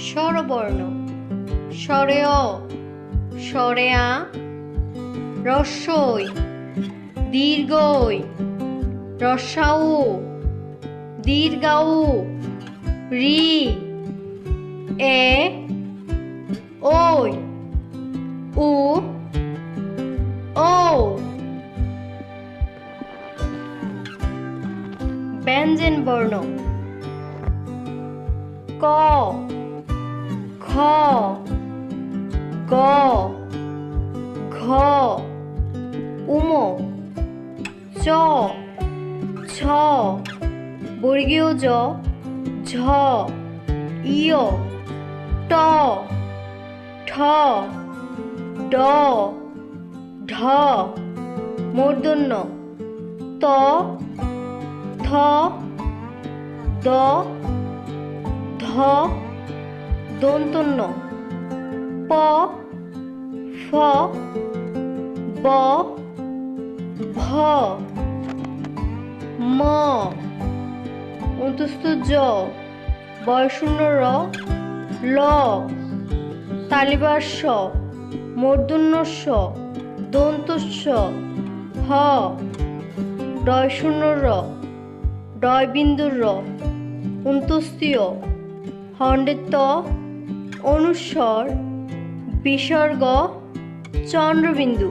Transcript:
স্বরবর্ণ স্বরে অ, স্বরে আ, রস্বই, দীর্ঘই, রস্যাউ, দীর্ঘাউ, রি, এ, ওই, উ, ও। ব্যঞ্জন বর্ণ ক, খ, গ, ঘ, উম, চ, ছ, বর্গীয় জ, ঝ, ইয়, ট, ঠ, ড, ঢ, মূর্ধন্য ত, থ, দ, ধ, দন্তন্য প, ফ, ব, ভ, ম, অন্তস্থ জ, বয়শূন্য র, ল, তালিবার স, মূর্ধন্য স, দন্তস্ব, হ, ডয়শূন্য র, ডয়বিন্দুর র, অন্তস্তীয়, হণ্ডের ত, অনুস্বর, বিসর্গ, চন্দ্রবিন্দু।